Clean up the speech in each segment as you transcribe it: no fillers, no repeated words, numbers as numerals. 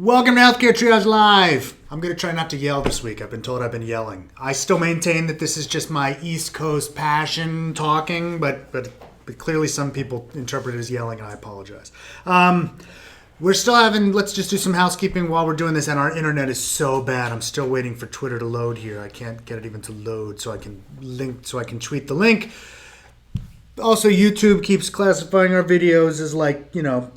Welcome to Healthcare Triage Live. I'm going to try not to yell this week. I've been told I've been yelling. I still maintain that this is just my East Coast passion talking, but clearly some people interpret it as yelling, and I apologize. We're still having, let's just do some housekeeping while we're doing this, and our internet is so bad. I'm still waiting for Twitter to load here. I can't get it even to load so I can tweet the link. Also, YouTube keeps classifying our videos as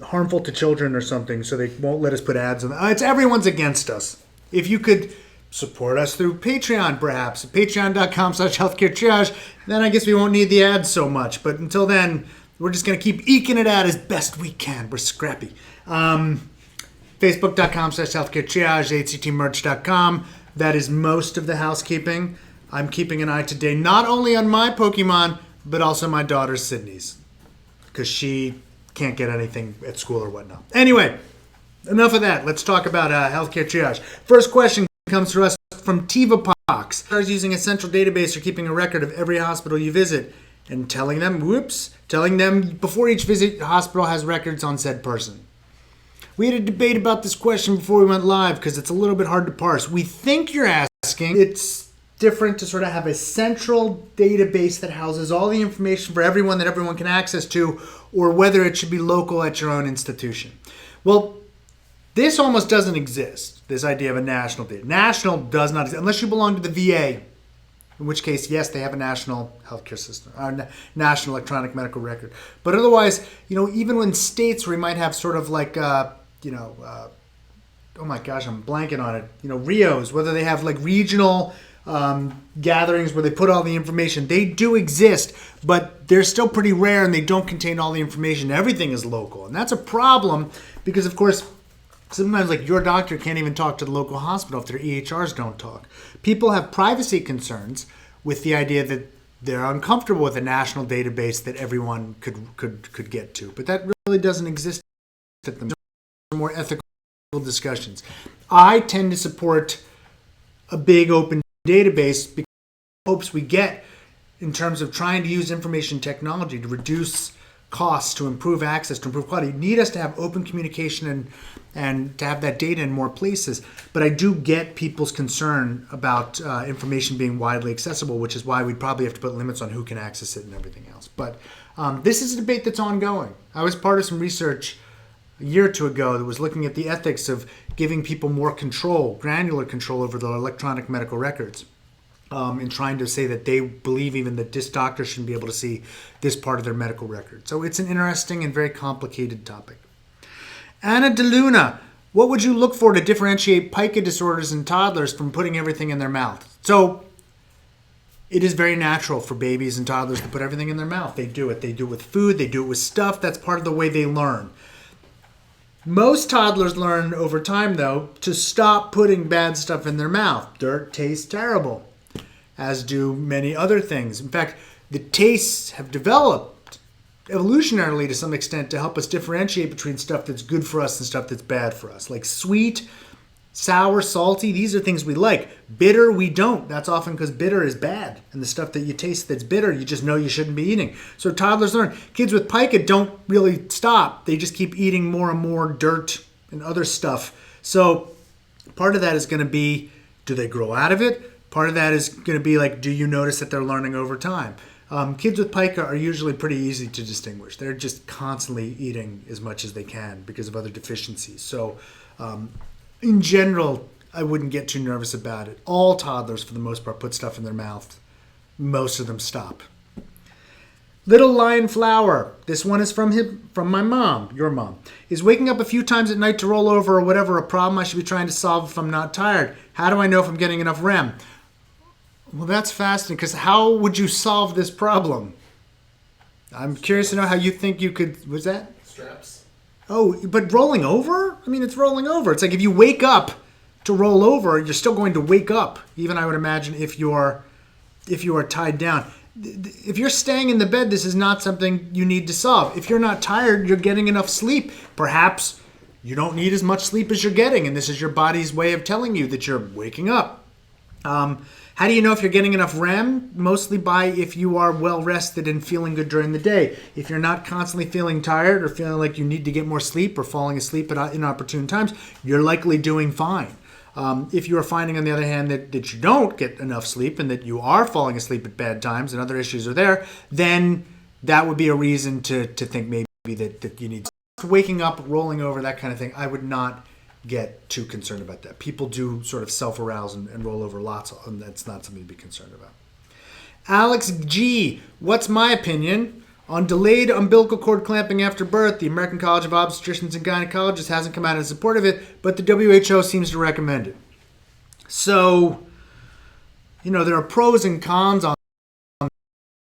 harmful to children or something, so they won't let us put ads on them. It's everyone's against us. If you could support us through Patreon, perhaps, patreon.com/healthcaretriage, then I guess we won't need the ads so much. But until then, we're just going to keep eking it out as best we can. We're scrappy. Facebook.com/healthcaretriage, actmerch.com. That is most of the housekeeping. I'm keeping an eye today not only on my Pokemon, but also my daughter Sydney's, because she can't get anything at school or whatnot. Anyway, enough of that. Let's talk about healthcare triage. First question comes to us from Tiva Pox. Starts using a central database or keeping a record of every hospital you visit and telling them before each visit, the hospital has records on said person. We had a debate about this question before we went live because it's a little bit hard to parse. We think you're asking, it's different to sort of have a central database that houses all the information for everyone that everyone can access to, or whether it should be local at your own institution. Well, this almost doesn't exist, this idea of a national data. National does not exist, unless you belong to the VA, in which case, yes, they have a national healthcare system, national electronic medical record. But otherwise, even when states where we might have sort of oh my gosh, I'm blanking on it, RIOs, whether they have regional gatherings where they put all the information. They do exist, but they're still pretty rare and they don't contain all the information. Everything is local. And that's a problem because, of course, sometimes your doctor can't even talk to the local hospital if their EHRs don't talk. People have privacy concerns with the idea that they're uncomfortable with a national database that everyone could get to. But that really doesn't exist at the moment. More ethical discussions. I tend to support a big open database because of the hopes we get in terms of trying to use information technology to reduce costs, to improve access, to improve quality. You need us to have open communication and to have that data in more places. But I do get people's concern about information being widely accessible, which is why we'd probably have to put limits on who can access it and everything else. But this is a debate that's ongoing. I was part of some research a year or two ago that was looking at the ethics of giving people more control, granular control over their electronic medical records, and trying to say that they believe even that this doctor shouldn't be able to see this part of their medical record. So it's an interesting and very complicated topic. Anna DeLuna, what would you look for to differentiate pica disorders in toddlers from putting everything in their mouth? So it is very natural for babies and toddlers to put everything in their mouth. They do it. They do it with food. They do it with stuff. That's part of the way they learn. Most toddlers learn over time, though, to stop putting bad stuff in their mouth. Dirt tastes terrible, as do many other things. In fact, the tastes have developed evolutionarily to some extent to help us differentiate between stuff that's good for us and stuff that's bad for us. Like sweet, sour, salty, these are things we like. Bitter, we don't. That's often because bitter is bad. And the stuff that you taste that's bitter, you just know you shouldn't be eating. So toddlers learn. Kids with pica don't really stop. They just keep eating more and more dirt and other stuff. So part of that is going to be, do they grow out of it? Part of that is going to be do you notice that they're learning over time? Kids with pica are usually pretty easy to distinguish. They're just constantly eating as much as they can because of other deficiencies. So in general, I wouldn't get too nervous about it. All toddlers, for the most part, put stuff in their mouth. Most of them stop. Little Lion Flower. This one is from my mom, your mom. Is waking up a few times at night to roll over or whatever a problem I should be trying to solve if I'm not tired. How do I know if I'm getting enough REM? Well, that's fascinating, because how would you solve this problem? I'm curious to know how you think you could... Was that? Straps. Oh, but rolling over? I mean, it's rolling over. It's like if you wake up to roll over, you're still going to wake up. Even I would imagine if you are tied down. If you're staying in the bed, this is not something you need to solve. If you're not tired, you're getting enough sleep. Perhaps you don't need as much sleep as you're getting, and this is your body's way of telling you that you're waking up. How do you know if you're getting enough REM? Mostly by if you are well rested and feeling good during the day. If you're not constantly feeling tired or feeling like you need to get more sleep or falling asleep at inopportune times, you're likely doing fine. If you are finding, on the other hand, that you don't get enough sleep and that you are falling asleep at bad times and other issues are there, then that would be a reason to think maybe that you need waking up, rolling over, that kind of thing. I would not get too concerned about that. People do sort of self-arouse and roll over lots, and that's not something to be concerned about. Alex G, what's my opinion on delayed umbilical cord clamping after birth? The American College of Obstetricians and Gynecologists hasn't come out in support of it, but the WHO seems to recommend it. So, there are pros and cons on.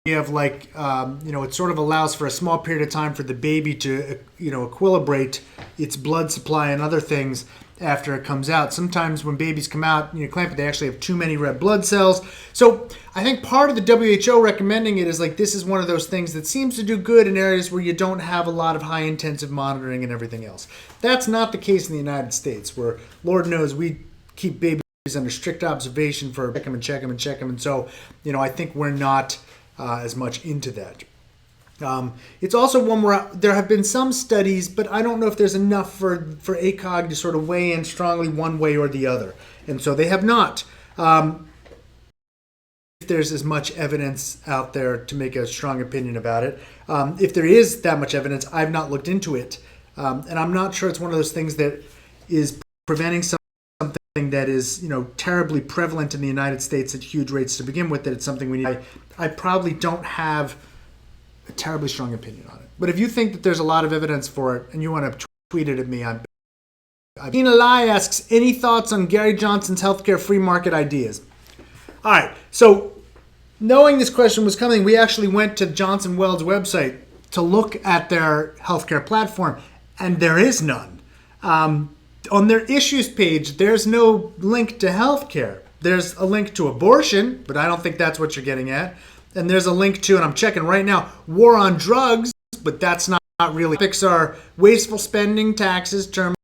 You have it sort of allows for a small period of time for the baby to, equilibrate its blood supply and other things after it comes out. Sometimes when babies come out, clamp it, they actually have too many red blood cells. So I think part of the WHO recommending it is this is one of those things that seems to do good in areas where you don't have a lot of high intensive monitoring and everything else. That's not the case in the United States, where Lord knows we keep babies under strict observation for check them. And so, I think we're not as much into that. It's also one where there have been some studies, but I don't know if there's enough for ACOG to sort of weigh in strongly one way or the other. And so they have not. If there's as much evidence out there to make a strong opinion about it. If there is that much evidence, I've not looked into it. And I'm not sure it's one of those things that is preventing something that is, terribly prevalent in the United States at huge rates to begin with, that it's something we need. I probably don't have a terribly strong opinion on it. But if you think that there's a lot of evidence for it and you want to tweet it at me, Tina Lai asks, any thoughts on Gary Johnson's healthcare free market ideas? All right, so knowing this question was coming, we actually went to Johnson Well's website to look at their healthcare platform, and there is none. On their issues page, there's no link to healthcare. There's a link to abortion, but I don't think that's what you're getting at. And there's a link to, and I'm checking right now, war on drugs, but that's not really. Topics are wasteful spending, taxes, term,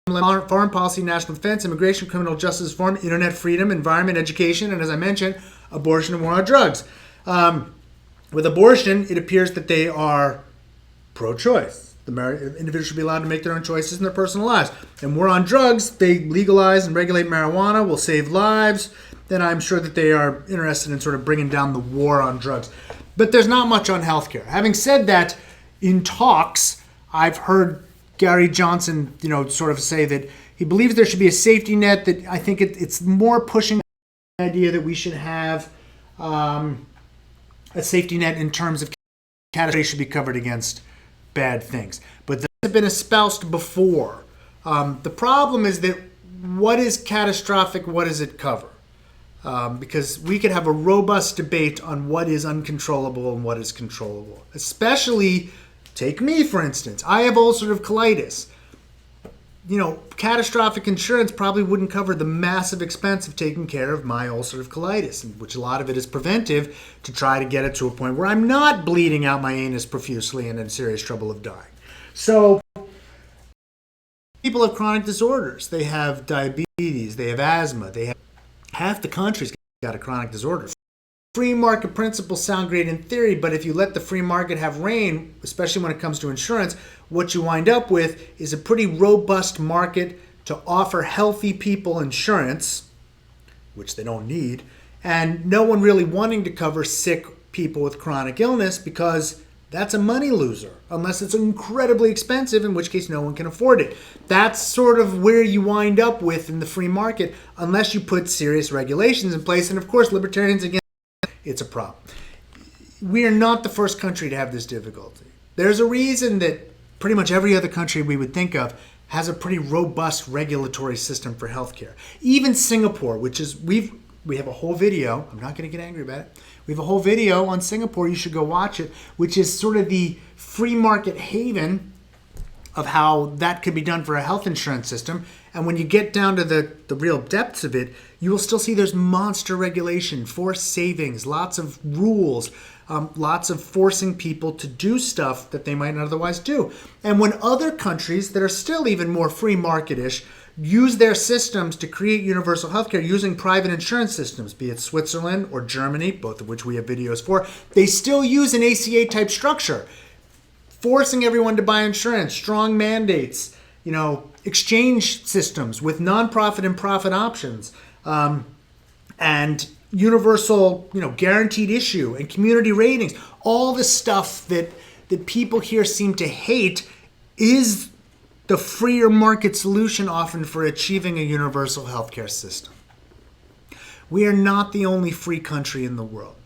foreign policy, national defense, immigration, criminal justice reform, internet freedom, environment, education, and as I mentioned, abortion and war on drugs. With abortion, it appears that they are pro-choice. The individuals should be allowed to make their own choices in their personal lives. And war on drugs, they legalize and regulate marijuana, will save lives. Then I'm sure that they are interested in sort of bringing down the war on drugs. But there's not much on healthcare. Having said that, in talks, I've heard Gary Johnson, sort of say that he believes there should be a safety net, that I think it's more pushing the idea that we should have a safety net in terms of catastrophe should be covered against bad things. But that has been espoused before. The problem is that what is catastrophic, what does it cover? Because we could have a robust debate on what is uncontrollable and what is controllable. Especially, take me for instance. I have ulcerative colitis. Catastrophic insurance probably wouldn't cover the massive expense of taking care of my ulcerative colitis, which a lot of it is preventive to try to get it to a point where I'm not bleeding out my anus profusely and in serious trouble of dying. So people have chronic disorders. They have diabetes. They have asthma. They have half the country's got a chronic disorder. Free market principles sound great in theory, but if you let the free market have reign, especially when it comes to insurance, what you wind up with is a pretty robust market to offer healthy people insurance, which they don't need, and no one really wanting to cover sick people with chronic illness because that's a money loser, unless it's incredibly expensive, in which case no one can afford it. That's sort of where you wind up with in the free market, unless you put serious regulations in place. And of course, libertarians, again, it's a problem. We are not the first country to have this difficulty. There's a reason that pretty much every other country we would think of has a pretty robust regulatory system for healthcare. Even Singapore, which is, we have a whole video, I'm not going to get angry about it, we have a whole video on Singapore, you should go watch it, which is sort of the free market haven of how that could be done for a health insurance system. And when you get down to the real depths of it, you will still see there's monster regulation, forced savings, lots of rules, lots of forcing people to do stuff that they might not otherwise do. And when other countries that are still even more free market-ish use their systems to create universal healthcare using private insurance systems, be it Switzerland or Germany, both of which we have videos for, they still use an ACA type structure, forcing everyone to buy insurance, strong mandates, exchange systems with nonprofit and profit options, and universal, guaranteed issue and community ratings. All the stuff that people here seem to hate is the freer market solution often for achieving a universal healthcare system. We are not the only free country in the world.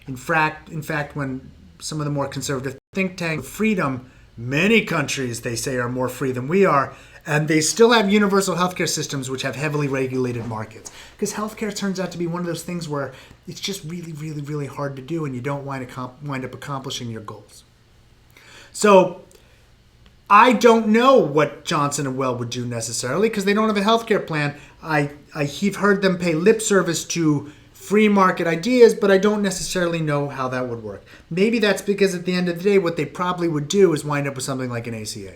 In fact, when some of the more conservative think tanks, freedom, many countries, they say, are more free than we are, and they still have universal healthcare systems which have heavily regulated markets. Because healthcare turns out to be one of those things where it's just really, really, really hard to do, and you don't wind up accomplishing your goals. So I don't know what Johnson & Well would do necessarily because they don't have a healthcare plan. I've heard them pay lip service to free market ideas, but I don't necessarily know how that would work. Maybe that's because at the end of the day, what they probably would do is wind up with something like an ACA.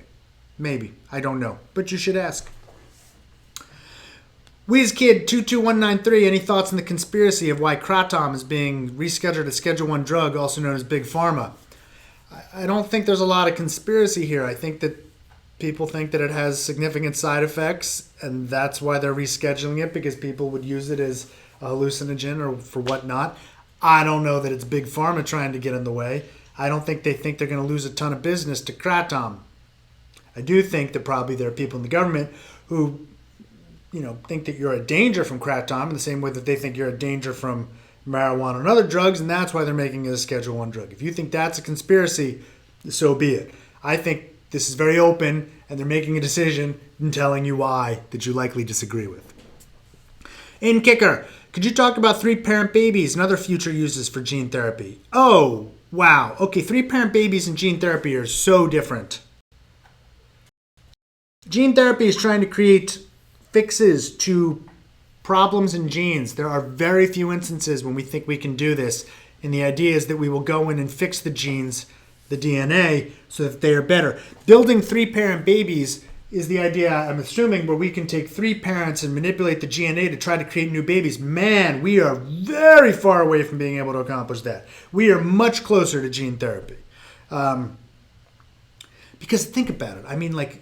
Maybe. I don't know. But you should ask. WizKid22193, any thoughts on the conspiracy of why kratom is being rescheduled as Schedule 1 drug, also known as Big Pharma? I don't think there's a lot of conspiracy here. I think that people think that it has significant side effects, and that's why they're rescheduling it, because people would use it as a hallucinogen or for whatnot. I don't know that it's Big Pharma trying to get in the way. I don't think they think they're going to lose a ton of business to kratom. I do think that probably there are people in the government who, think that you're a danger from kratom in the same way that they think you're a danger from marijuana and other drugs, and that's why they're making it a Schedule 1 drug. If you think that's a conspiracy, so be it. I think this is very open, and they're making a decision and telling you why that you likely disagree with. In Kicker, could you talk about 3-parent babies and other future uses for gene therapy? Oh, wow. Okay, 3-parent babies and gene therapy are so different. Gene therapy is trying to create fixes to problems in genes. There are very few instances when we think we can do this, and the idea is that we will go in and fix the genes, the DNA, so that they are better. Building 3-parent babies is the idea, I'm assuming, where we can take 3 parents and manipulate the DNA to try to create new babies. Man, we are very far away from being able to accomplish that. We are much closer to gene therapy. Because think about it. I mean, the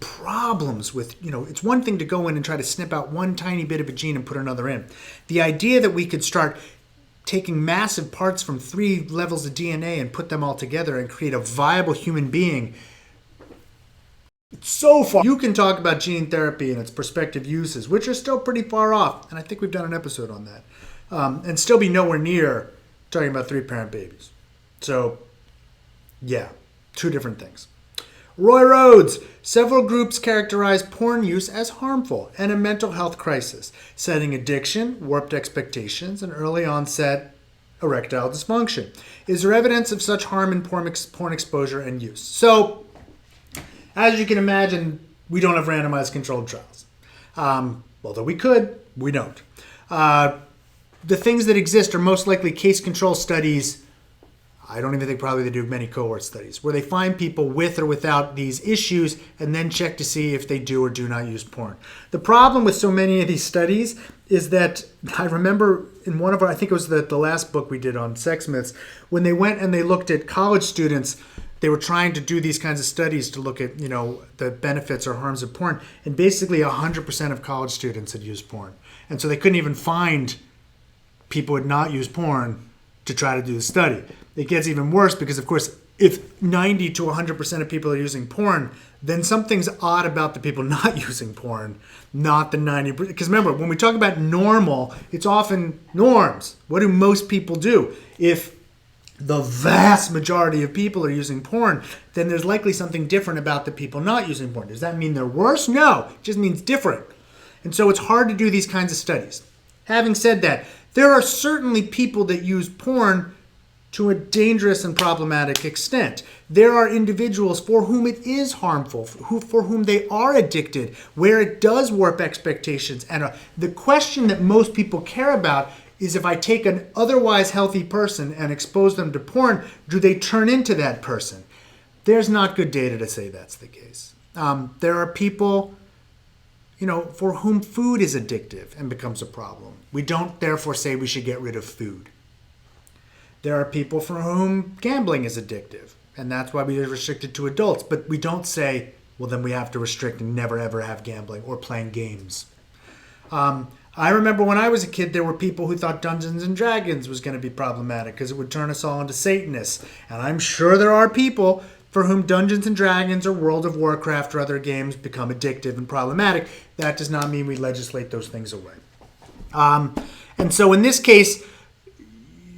problems with, it's one thing to go in and try to snip out one tiny bit of a gene and put another in. The idea that we could start taking massive parts from 3 levels of DNA and put them all together and create a viable human being, it's so far. You can talk about gene therapy and its prospective uses, which are still pretty far off, and I think we've done an episode on that, and still be nowhere near talking about 3-parent babies. So, yeah, 2 different things. Roy Rhodes, several groups characterize porn use as harmful and a mental health crisis, citing addiction, warped expectations, and early onset erectile dysfunction. Is there evidence of such harm in porn exposure and use? So, as you can imagine, we don't have randomized controlled trials. Although we could, we don't. The things that exist are most likely case control studies. I don't even think probably they do many cohort studies, where they find people with or without these issues and then check to see if they do or do not use porn. The problem with so many of these studies is that I remember in one of our, I think it was the last book we did on sex myths, when they went and they looked at college students, they were trying to do these kinds of studies to look at, the benefits or harms of porn. And basically 100% of college students had used porn. And so they couldn't even find people who had not used porn to try to do the study. It gets even worse because, of course, if 90 to 100% of people are using porn, then something's odd about the people not using porn, not the 90%. Because remember, when we talk about normal, it's often norms. What do most people do? If the vast majority of people are using porn, then there's likely something different about the people not using porn. Does that mean they're worse? No, it just means different. And so it's hard to do these kinds of studies. Having said that, there are certainly people that use porn to a dangerous and problematic extent. There are individuals for whom it is harmful, for whom they are addicted, where it does warp expectations. And the question that most people care about is, if I take an otherwise healthy person and expose them to porn, do they turn into that person? There's not good data to say that's the case. There are people, for whom food is addictive and becomes a problem. We don't therefore say we should get rid of food. There are people for whom gambling is addictive, and that's why we restrict it to adults. But we don't say, well, then we have to restrict and never ever have gambling or playing games. I remember when I was a kid, there were people who thought Dungeons and Dragons was going to be problematic because it would turn us all into Satanists. And I'm sure there are people for whom Dungeons and Dragons or World of Warcraft or other games become addictive and problematic. That does not mean we legislate those things away. And so in this case,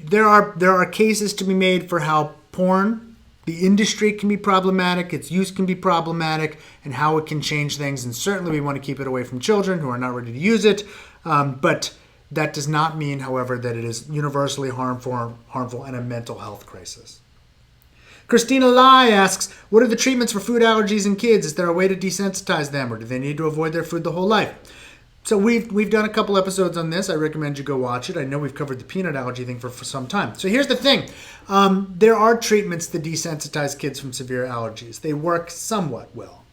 there are cases to be made for how porn, the industry, can be problematic, its use can be problematic, and how it can change things. And certainly we want to keep it away from children who are not ready to use it. But that does not mean, however, that it is universally harmful and a mental health crisis. Christina Lai asks, what are the treatments for food allergies in kids? Is there a way to desensitize them, or do they need to avoid their food the whole life? So we've done a couple episodes on this. I recommend you go watch it. I know we've covered the peanut allergy thing for some time. So here's the thing. There are treatments that desensitize kids from severe allergies. They work somewhat well.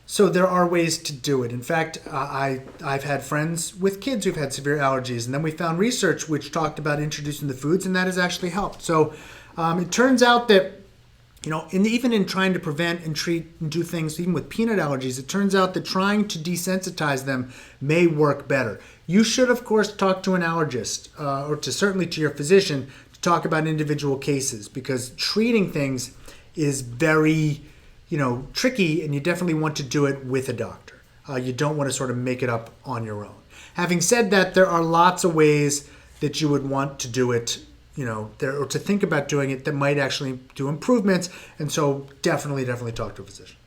So there are ways to do it. In fact, I've had friends with kids who've had severe allergies, and then we found research which talked about introducing the foods, and that has actually helped. So it turns out that, even in trying to prevent and treat and do things, even with peanut allergies, it turns out that trying to desensitize them may work better. You should, of course, talk to an allergist or certainly to your physician to talk about individual cases, because treating things is very, tricky, and you definitely want to do it with a doctor. You don't want to sort of make it up on your own. Having said that, there are lots of ways that you would want to do it, or to think about doing it, that might actually do improvements. And so definitely talk to a physician.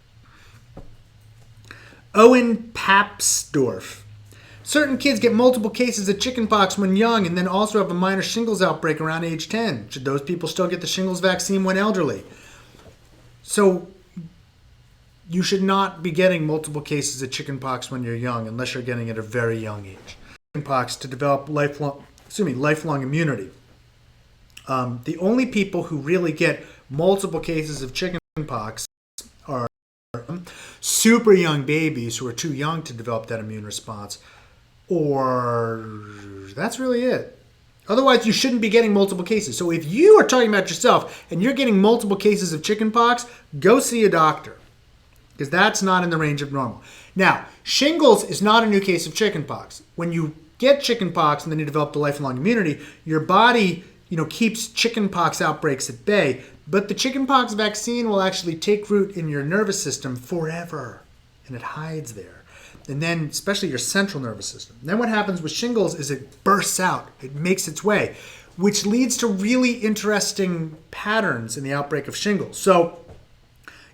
Owen Papsdorf. Certain kids get multiple cases of chickenpox when young and then also have a minor shingles outbreak around age 10. Should those people still get the shingles vaccine when elderly? So you should not be getting multiple cases of chickenpox when you're young unless you're getting it at a very young age. Chickenpox to develop lifelong immunity. The only people who really get multiple cases of chickenpox are super young babies who are too young to develop that immune response, or that's really it. Otherwise, you shouldn't be getting multiple cases. So if you are talking about yourself and you're getting multiple cases of chickenpox, go see a doctor, because that's not in the range of normal. Now, shingles is not a new case of chickenpox. When you get chickenpox and then you develop the lifelong immunity, your body keeps chickenpox outbreaks at bay, but the chickenpox vaccine will actually take root in your nervous system forever, and it hides there. And then, especially your central nervous system. Then what happens with shingles is it bursts out, it makes its way, which leads to really interesting patterns in the outbreak of shingles. So,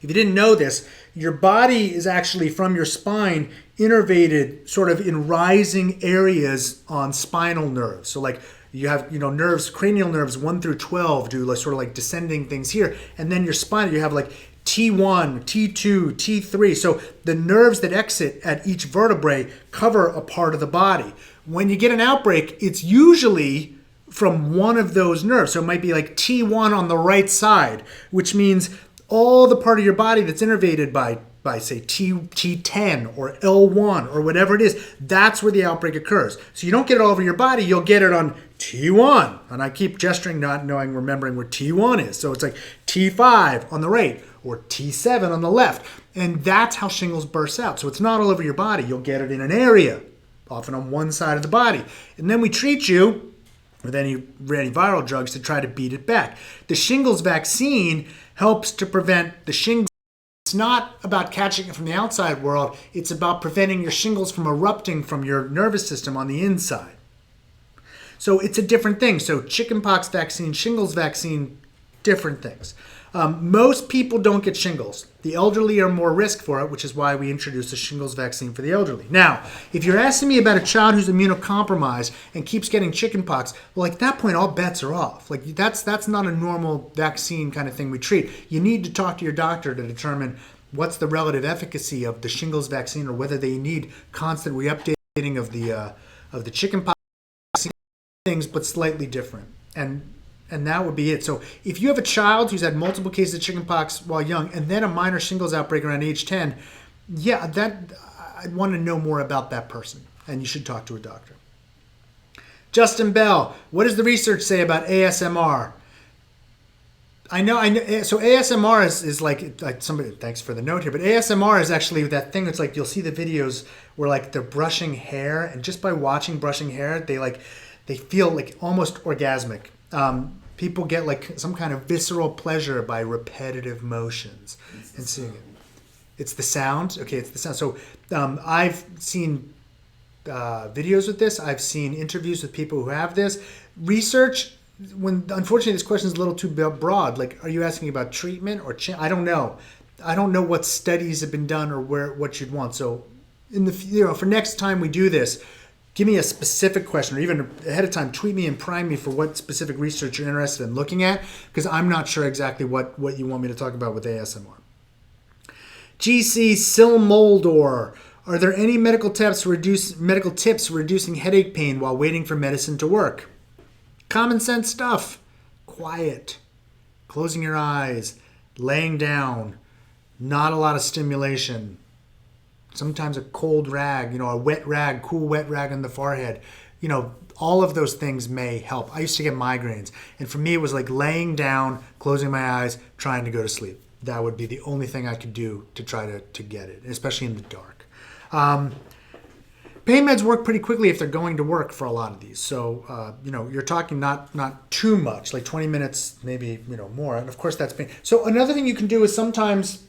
if you didn't know this, your body is actually, from your spine, innervated sort of in rising areas on spinal nerves. So like you have, nerves, cranial nerves 1 through 12 do sort of like descending things here. And then your spine, you have like T1, T2, T3. So the nerves that exit at each vertebrae cover a part of the body. When you get an outbreak, it's usually from one of those nerves. So it might be like T1 on the right side, which means all the part of your body that's innervated by say T10 or L1 or whatever it is, that's where the outbreak occurs. So you don't get it all over your body, you'll get it on T1. And I keep gesturing, not knowing, remembering where T1 is. So it's like T5 on the right or T7 on the left. And that's how shingles bursts out. So it's not all over your body. You'll get it in an area, often on one side of the body. And then we treat you with any antiviral drugs to try to beat it back. The shingles vaccine helps to prevent the shingles. It's not about catching it from the outside world. It's about preventing your shingles from erupting from your nervous system on the inside. So it's a different thing. So chickenpox vaccine, shingles vaccine, different things. Most people don't get shingles. The elderly are more risk for it, which is why we introduced a shingles vaccine for the elderly. Now, if you're asking me about a child who's immunocompromised and keeps getting chickenpox, well, at that point, all bets are off. Like that's not a normal vaccine kind of thing we treat. You need to talk to your doctor to determine what's the relative efficacy of the shingles vaccine, or whether they need constant re-updating of the chickenpox things, but slightly different. And that would be it. So if you have a child who's had multiple cases of chickenpox while young, and then a minor shingles outbreak around age 10, yeah, I'd want to know more about that person, and you should talk to a doctor. Justin Bell, what does the research say about ASMR? I know. So ASMR is like somebody. Thanks for the note here, but ASMR is actually that thing that's like, you'll see the videos where like they're brushing hair, and just by watching brushing hair, they feel like almost orgasmic. People get like some kind of visceral pleasure by repetitive motions and seeing it. It's the sound. Okay, it's the sound. So I've seen videos with this. I've seen interviews with people who have this. Research, unfortunately this question is a little too broad. Like, are you asking about treatment or I don't know. I don't know what studies have been done or what you'd want. So for next time we do this, give me a specific question, or even ahead of time, tweet me and prime me for what specific research you're interested in looking at, because I'm not sure exactly what you want me to talk about with ASMR. GC Silmoldor, are there any medical tips for reducing headache pain while waiting for medicine to work? Common sense stuff. Quiet. Closing your eyes. Laying down. Not a lot of stimulation. Sometimes a cold rag, a wet rag, cool wet rag on the forehead. All of those things may help. I used to get migraines, and for me it was like laying down, closing my eyes, trying to go to sleep. That would be the only thing I could do to try to get it, especially in the dark. Pain meds work pretty quickly if they're going to work for a lot of these. So, you're talking not too much, like 20 minutes, maybe, more. And of course that's pain. So another thing you can do is sometimes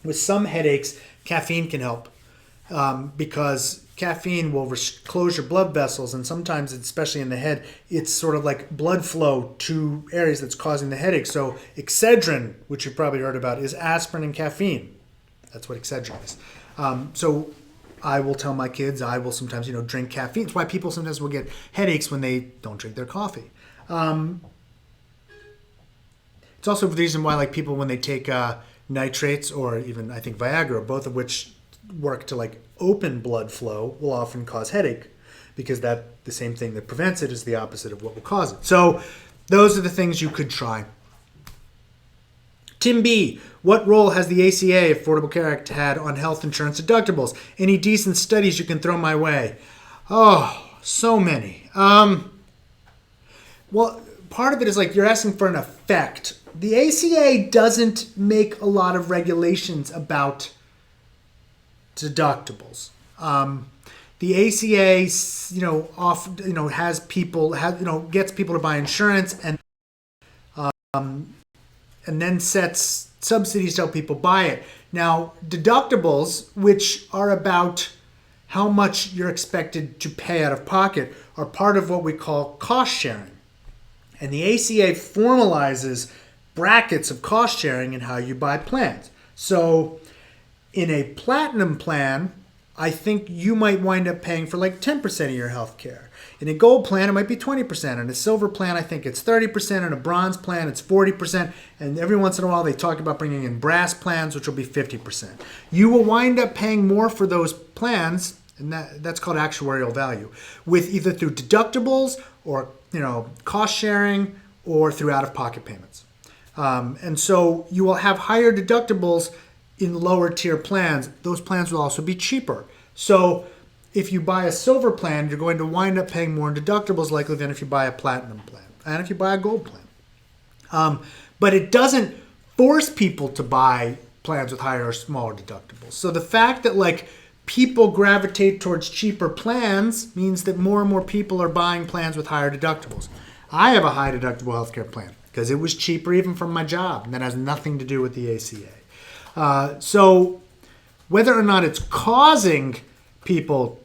with some headaches, caffeine can help. Because caffeine will close your blood vessels, and sometimes, especially in the head, it's sort of like blood flow to areas that's causing the headache. So Excedrin, which you've probably heard about, is aspirin and caffeine. That's what Excedrin is. So I will tell my kids, I will sometimes, drink caffeine. It's why people sometimes will get headaches when they don't drink their coffee. It's also the reason why, like, people when they take nitrates, or even I think Viagra, both of which work to like open blood flow, will often cause headache, because the same thing that prevents it is the opposite of what will cause it. So those are the things you could try. Tim B, what role has the ACA, Affordable Care Act, had on health insurance deductibles? Any decent studies you can throw my way? Oh, so many. Well, part of it is like you're asking for an effect. The ACA doesn't make a lot of regulations about deductibles. The ACA, has people, gets people to buy insurance, and then sets subsidies to help people buy it. Now, deductibles, which are about how much you're expected to pay out of pocket, are part of what we call cost sharing. And the ACA formalizes brackets of cost sharing in how you buy plans. So in a platinum plan, I think you might wind up paying for like 10% of your health care. In a gold plan, it might be 20%. In a silver plan, I think it's 30%. In a bronze plan, it's 40%. And every once in a while, they talk about bringing in brass plans, which will be 50%. You will wind up paying more for those plans, and that's called actuarial value, with either through deductibles or cost sharing, or through out-of-pocket payments. And so you will have higher deductibles in lower tier plans. Those plans will also be cheaper. So if you buy a silver plan, you're going to wind up paying more in deductibles likely than if you buy a platinum plan, and if you buy a gold plan. But it doesn't force people to buy plans with higher or smaller deductibles. So the fact that like people gravitate towards cheaper plans means that more and more people are buying plans with higher deductibles. I have a high deductible healthcare plan because it was cheaper even from my job, and that has nothing to do with the ACA. So whether or not it's causing people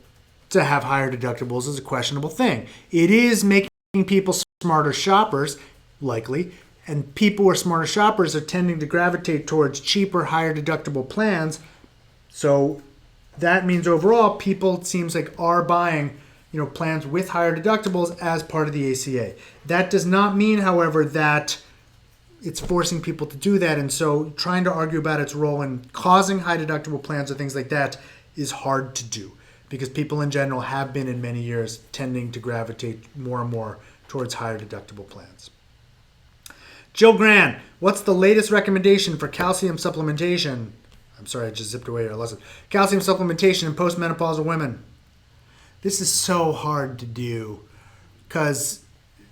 to have higher deductibles is a questionable thing. It is making people smarter shoppers, likely, And people who are smarter shoppers are tending to gravitate towards cheaper, higher deductible plans. So that means overall, people, it seems like, are buying plans with higher deductibles as part of the ACA. That does not mean, however, that it's forcing people to do that. And so trying to argue about its role in causing high deductible plans or things like that is hard to do, because people in general have been in many years tending to gravitate more and more towards higher deductible plans. Jill Gran, what's the latest recommendation for calcium supplementation? I'm sorry, I just zipped away your lesson. Calcium supplementation in postmenopausal women. This is so hard to do because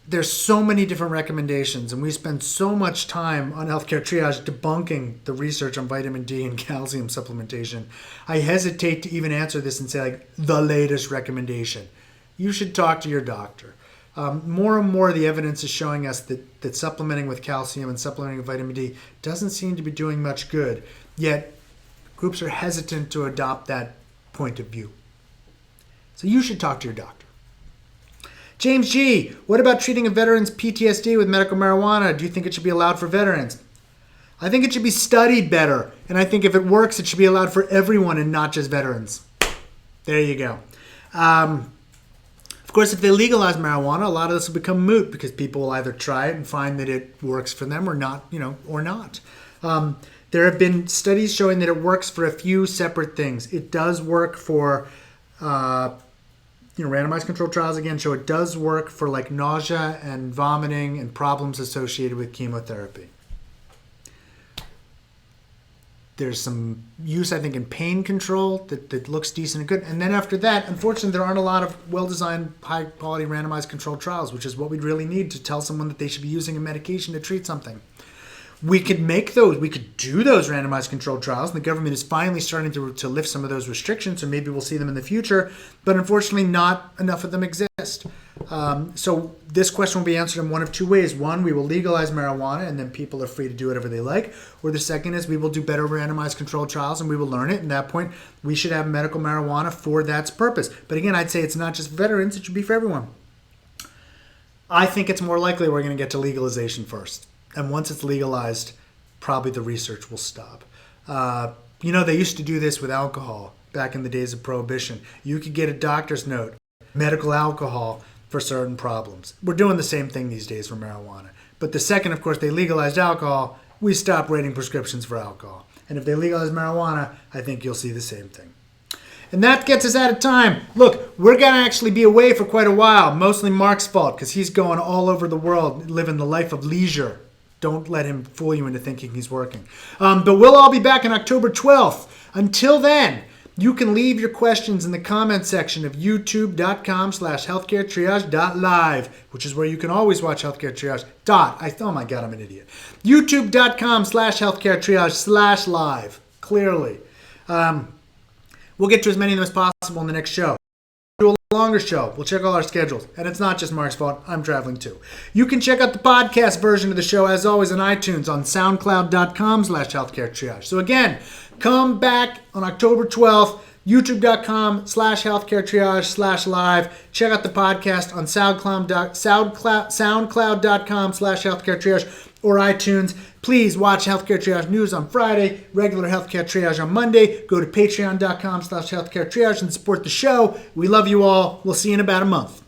there's so many different recommendations, and we spend so much time on Healthcare Triage debunking the research on vitamin D and calcium supplementation. I hesitate to even answer this and say, like, the latest recommendation. You should talk to your doctor. More and more, the evidence is showing us that supplementing with calcium and supplementing with vitamin D doesn't seem to be doing much good, yet groups are hesitant to adopt that point of view. So you should talk to your doctor. James G., what about treating a veteran's PTSD with medical marijuana? Do you think it should be allowed for veterans? I think it should be studied better, and I think if it works, it should be allowed for everyone and not just veterans. There you go. Of course, if they legalize marijuana, a lot of this will become moot because people will either try it and find that it works for them or not, or not. There have been studies showing that it works for a few separate things. It does work for randomized controlled trials again show it does work for like nausea and vomiting and problems associated with chemotherapy. There's some use, I think, in pain control that looks decent and good. And then after that, unfortunately, there aren't a lot of well-designed, high-quality randomized controlled trials, which is what we'd really need to tell someone that they should be using a medication to treat something. We could make those, we could do those randomized controlled trials, and the government is finally starting to lift some of those restrictions, so maybe we'll see them in the future, but unfortunately not enough of them exist. So this question will be answered in one of two ways. One, we will legalize marijuana, and then people are free to do whatever they like. Or the second is we will do better randomized controlled trials, and we will learn it, and at that point, we should have medical marijuana for that purpose. But again, I'd say it's not just for veterans, it should be for everyone. I think it's more likely we're going to get to legalization first. And once it's legalized, probably the research will stop. They used to do this with alcohol back in the days of Prohibition. You could get a doctor's note, medical alcohol for certain problems. We're doing the same thing these days for marijuana. But the second, of course, they legalized alcohol, we stopped writing prescriptions for alcohol. And if they legalize marijuana, I think you'll see the same thing. And that gets us out of time. Look, we're going to actually be away for quite a while. Mostly Mark's fault because he's going all over the world living the life of leisure. Don't let him fool you into thinking he's working. But we'll all be back on October 12th. Until then, you can leave your questions in the comment section of youtube.com/healthcaretriage.live, which is where you can always watch Healthcare Triage. Oh my God, I'm an idiot. youtube.com/healthcaretriage/live. Clearly. We'll get to as many of them as possible in the next show. Do a longer show. We'll check all our schedules. And it's not just Mark's fault. I'm traveling too. You can check out the podcast version of the show, as always, on iTunes on soundcloud.com/healthcaretriage. So again, come back on October 12th, youtube.com/healthcaretriage/live. Check out the podcast on soundcloud.com/healthcaretriage or iTunes. Please watch Healthcare Triage News on Friday, regular Healthcare Triage on Monday. Go to patreon.com/healthcaretriage and support the show. We love you all. We'll see you in about a month.